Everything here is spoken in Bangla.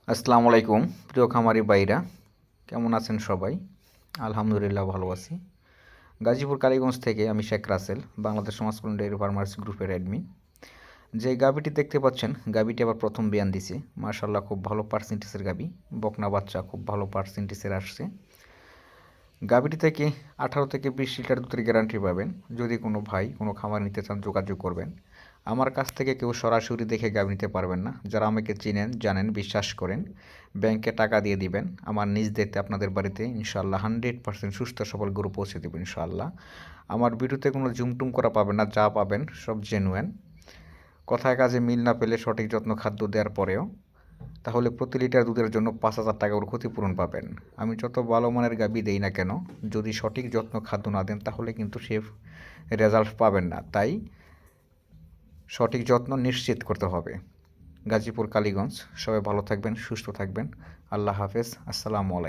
আসসালামু আলাইকুম প্রিয় খামারি ভাইরা, কেমন আছেন সবাই? আলহামদুলিল্লাহ ভালো আছি। গাজীপুর কালীগঞ্জ থেকে আমি শেখ রাসেল, বাংলাদেশ সমাজ কল্যাণ ডেইরি ফার্মার্স গ্রুপের অ্যাডমিন। যে গাভীটি দেখতে পাচ্ছেন, গাভীটি আবার প্রথম বিয়ান দিছে। মাশাআল্লাহ, খুব ভালো পার্সেন্টেজের গাভী, বকনা বাচ্চা খুব ভালো পার্সেন্টেজের আসছে। গাভীটি থেকে 18 থেকে 20 লিটার দুধের গ্যারান্টি পাবেন। যদি কোনো ভাই কোনো খামার নিতে চান যোগাযোগ করবেন। আমার কাছ থেকে কেউ সরাসরি দেখে গাভী নিতে পারবেন না। যারা আমাকে চিনেন, জানেন, বিশ্বাস করেন, ব্যাংকে টাকা দিয়ে দিবেন, আমার নিজ দেখতে আপনাদের বাড়িতে ইনশাআল্লাহ 100% সুস্থ সবল গরু পৌঁছে দেবেন ইনশাআল্লাহ। আমার ভিডিওতে কোনো জুমটুম করা পাবেন না, যা পাবেন সব জেনুয়েন। কথায় কাজে মিল না পেলে সঠিক যত্ন খাদ্য দেওয়ার পরেও তাহলে প্রতি লিটার দুধের জন্য 5,000 টাকা করে ক্ষতিপূরণ পাবেন। আমি যত ভালো মানের গাভী দেই না কেন, যদি সঠিক যত্ন খাদ্য না দেন তাহলে কিন্তু সে রেজাল্ট পাবেন না। তাই সঠিক যত্ন নিশ্চিত করতে হবে। গাজীপুর কালীগঞ্জ। সবাই ভালো থাকবেন, সুস্থ থাকবেন। আল্লাহ হাফেজ। আসসালামু আলাইকুম।